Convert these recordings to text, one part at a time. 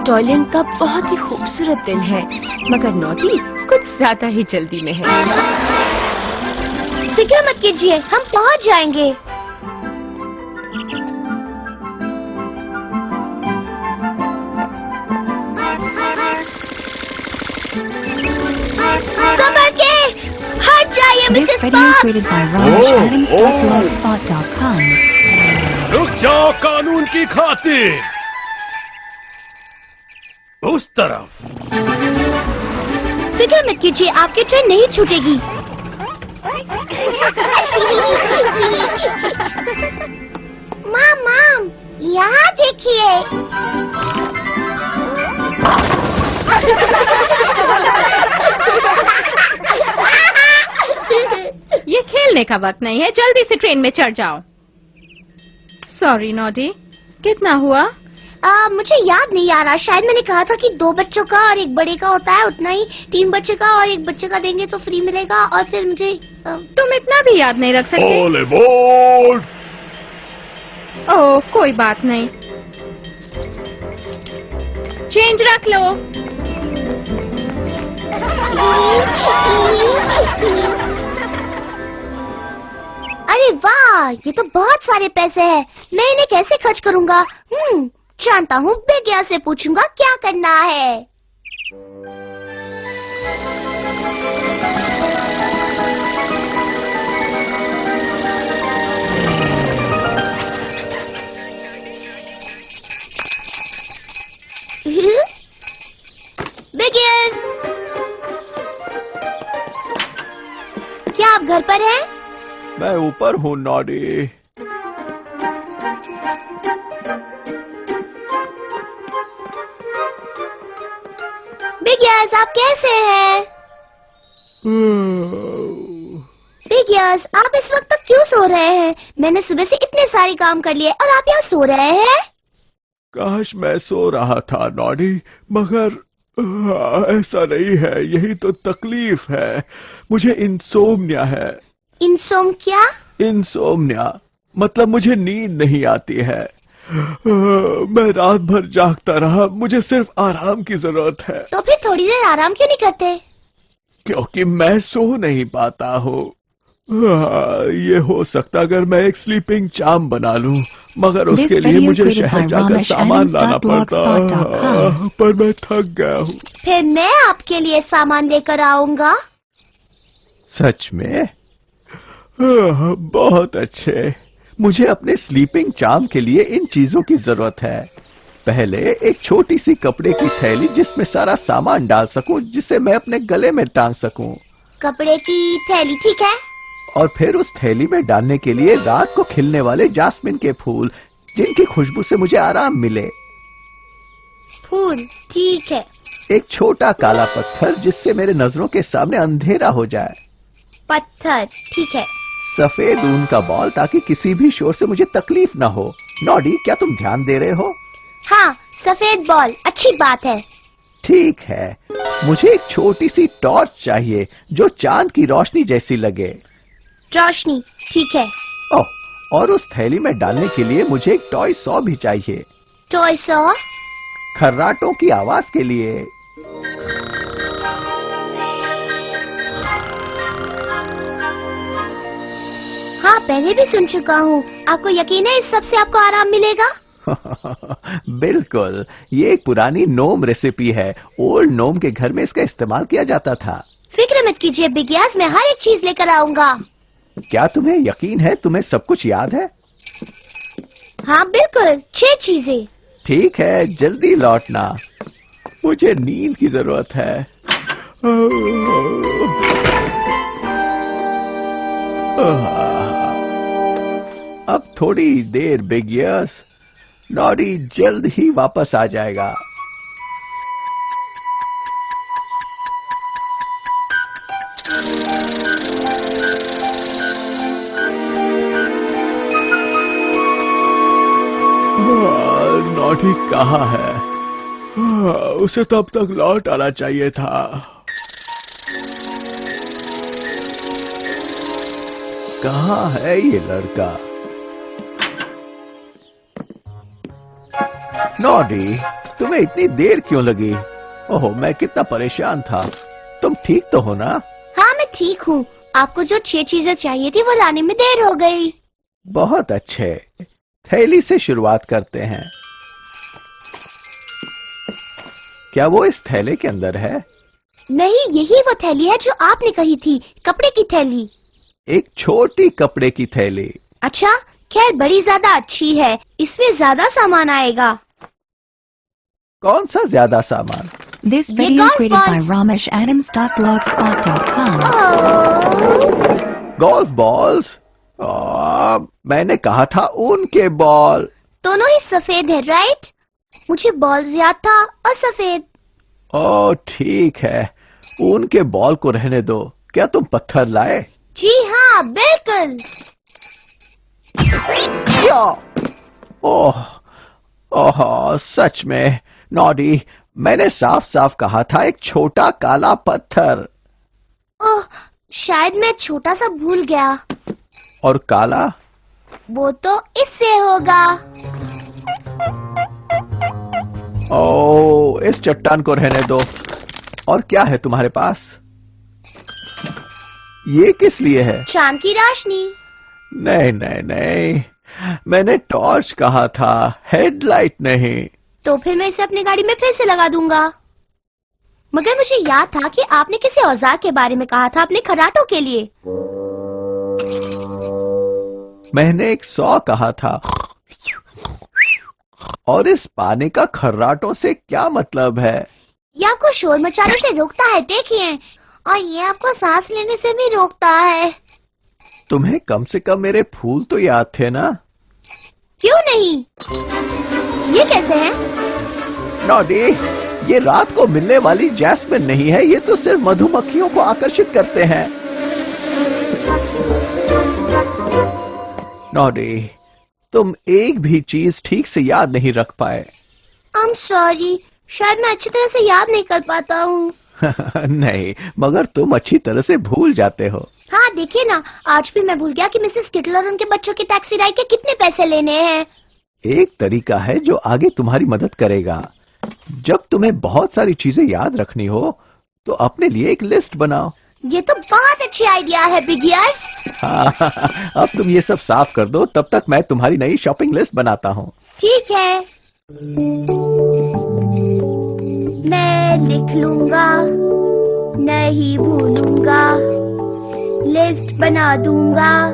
Toilet का बहुत ही खूबसूरत दिन है, मगर नॉटी कुछ ज्यादा ही जल्दी में है। फिक्र मत कीजिए, हम पहुंच जाएंगे। संभल के, हट जाइए मिसेस Blogspot.com। रुक जाओ कानून की खातिर। उस तरफ। फिक्र मत कीजिए, आपकी ट्रेन नहीं छूटेगी। माम, यहाँ देखिए। ये खेलने का वक्त नहीं है, जल्दी से ट्रेन में चढ़ जाओ। सॉरी नॉटी, कितना हुआ? मुझे याद नहीं आ रहा। शायद मैंने कहा था कि 2 बच्चों का और 1 बड़े का होता है, उतना ही। 3 बच्चे का और 1 बच्चे का देंगे तो फ्री मिलेगा। और फिर मुझे तुम इतना भी याद नहीं रख सकते? ऑल अबॉर्ड। ओह, कोई बात नहीं, चेंज रख लो। अरे वाह, ये तो बहुत सारे पैसे हैं। मैं इन्हें कैसे खर्च करूंगा? जानता हूँ, बिगिया से पूछूंगा क्या करना है। बिगियर्स, क्या आप घर पर हैं? मैं ऊपर हूँ नॉडी। बिगियर्स, आप कैसे हैं? बिगियर्स, आप इस वक्त तक क्यों सो रहे हैं? मैंने सुबह से इतने सारे काम कर लिए और आप यहाँ सो रहे हैं? काश मैं सो रहा था नॉडी, मगर ऐसा नहीं है। यही तो तकलीफ है। मुझे इंसोम्निया है। इंसोम क्या? इंसोम्निया मतलब मुझे नींद नहीं आती है। मैं रात भर जागता रहा। मुझे सिर्फ आराम की जरूरत है। तो फिर थोड़ी देर आराम क्यों नहीं करते? क्योंकि मैं सो नहीं पाता हूँ। ये हो सकता अगर मैं एक स्लीपिंग चार्म बना लूं, मगर उसके लिए मुझे शहर जाकर सामान लाना पड़ता। पर मैं थक गया हूँ। फिर मैं आपके लिए सामान लेकर आऊंगा। सच में? बहुत अच्छे। मुझे अपने स्लीपिंग चार्म के लिए इन चीजों की जरूरत है। पहले एक छोटी सी कपड़े की थैली जिसमें सारा सामान डाल सकूं, जिसे मैं अपने गले में टांग सकूं। कपड़े की थैली, ठीक है। और फिर उस थैली में डालने के लिए रात को खिलने वाले जास्मिन के फूल, जिनकी खुशबू से मुझे आराम मिले। फूल, ठीक है। एक छोटा काला पत्थर जिससे मेरे नजरों के सामने अंधेरा हो जाए। पत्थर, ठीक है। सफेद ऊन का बॉल ताकि किसी भी शोर से मुझे तकलीफ ना हो। नॉडी, क्या तुम ध्यान दे रहे हो? हाँ, सफेद बॉल, अच्छी बात है। ठीक है। मुझे एक छोटी सी टॉर्च चाहिए जो चांद की रोशनी जैसी लगे। रोशनी, ठीक है। ओह, और उस थैली में डालने के लिए मुझे एक टॉय सॉ भी चाहिए। Toy saw? खर्राटों की आवाज के लिए। हाँ, पहले भी सुन चुका हूँ। आपको यकीन है इस सब से आपको आराम मिलेगा? बिल्कुल। ये एक पुरानी नोम रेसिपी है। ओल्ड नोम के घर में इसका इस्तेमाल किया जाता था। फिक्र मत कीजिए बिगियास, मैं हर एक चीज लेकर आऊंगा। क्या तुम्हें यकीन है? तुम्हें सब कुछ याद है? हाँ बिल्कुल, 6 चीजें। ठीक है, जल्दी लौटना। मुझे नींद की जरूरत है। अब थोड़ी देर बिगियर्स, नॉडी जल्द ही वापस आ जाएगा। नॉडी कहाँ है? उसे तब तक लौट आना चाहिए था। कहाँ है ये लड़का? नॉडी, तुम्हें इतनी देर क्यों लगी? ओहो, मैं कितना परेशान था। तुम ठीक तो हो ना? हाँ, मैं ठीक हूँ। आपको जो 6 चीजें चाहिए थी वो लाने में देर हो गई। बहुत अच्छे। थैली से शुरुआत करते हैं। क्या वो इस थैले के अंदर है? नहीं, यही वो थैली है जो आपने कही थी, कपड़े की थैली। एक छोटी कपड़े की थैली। अच्छा, खैर बड़ी ज्यादा अच्छी है, इसमें ज्यादा सामान आएगा। कौन सा ज्यादा सामान? This ये video golf created by balls. rameshadams.blogspot.com. Golf balls? मैंने कहा था ऊन के बॉल। दोनों ही सफेद है, राइट? मुझे बॉल्स याद था और सफेद। ओह ठीक है, ऊन के बॉल को रहने दो। क्या तुम पत्थर लाए? जी हाँ, बिल्कुल। ओह ओह, सच में नॉडी, मैंने साफ साफ कहा था एक छोटा काला पत्थर। ओह, शायद मैं छोटा सा भूल गया। और काला? वो तो इससे होगा। ओह, इस चट्टान को रहने दो। और क्या है तुम्हारे पास? ये किस लिए है? चांद की रोशनी। नहीं नहीं नहीं, मैंने टॉर्च कहा था, हेडलाइट नहीं। तो फिर मैं इसे अपनी गाड़ी में फिर से लगा दूंगा। मगर मुझे याद था कि आपने किसी औजार के बारे में कहा था, अपने खर्राटों के लिए। मैंने एक 100 कहा था। और इस पानी का खर्राटों से क्या मतलब है? ये आपको शोर मचाने से रोकता है, देखिए। और ये आपको सांस लेने से भी रोकता है। तुम्हें कम से कम मेरे फूल तो याद थे ना? क्यों नहीं? ये कैसे है? नॉडी, ये रात को मिलने वाली जैस्मिन नहीं है, ये तो सिर्फ मधुमक्खियों को आकर्षित करते हैं। नॉडी, तुम एक भी चीज ठीक से याद नहीं रख पाए। I'm sorry, शायद मैं अच्छी तरह से याद नहीं कर पाता हूँ। नहीं, मगर तुम अच्छी तरह से भूल जाते हो। हाँ, देखिए ना, आज भी मैं भूल गया कि मिसेस किटल और उनके बच्चों की टैक्सी राइड के कितने पैसे लेने हैं। एक तरीका है जो आगे तुम्हारी मदद करेगा। जब तुम्हें बहुत सारी चीजें याद रखनी हो तो अपने लिए एक लिस्ट बनाओ। ये तो बहुत अच्छी आइडिया है, बिग ईयर्स। हाँ, अब तुम ये सब साफ कर दो, तब तक मैं तुम्हारी नई शॉपिंग लिस्ट बनाता हूँ। ठीक है, मैं लिख लूंगा, नहीं भूलूंगा, लिस्ट बना दूंगा,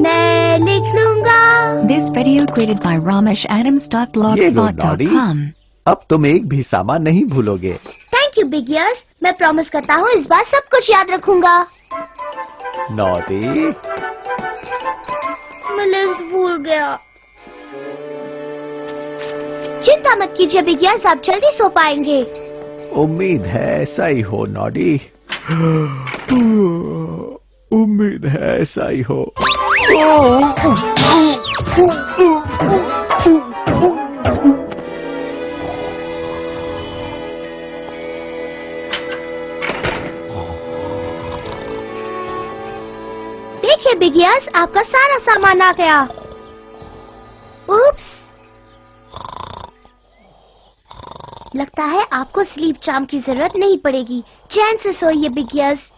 मैं लिख लूंगा। This video created by ये लो, rameshadams.blogspot.com. अब तुम एक भी सामान नहीं भूलोगे। थैंक यू बिग ईयर्स, मैं प्रॉमिस करता हूँ इस बार सब कुछ याद रखूंगा। नॉटी, मैं लिस्ट भूल गया। चिंता मत कीजिए बिग ईयर्स, आप जल्दी सो पाएंगे। उम्मीद है ऐसा ही हो नॉडी। उम्मीद है ऐसा ही हो। देखिए बिग ईयर्स, आपका सारा सामान आ गया। उप्स, लगता है आपको स्लीप चार्म की जरूरत नहीं पड़ेगी। चैन से सोइए बिग ईयर्स।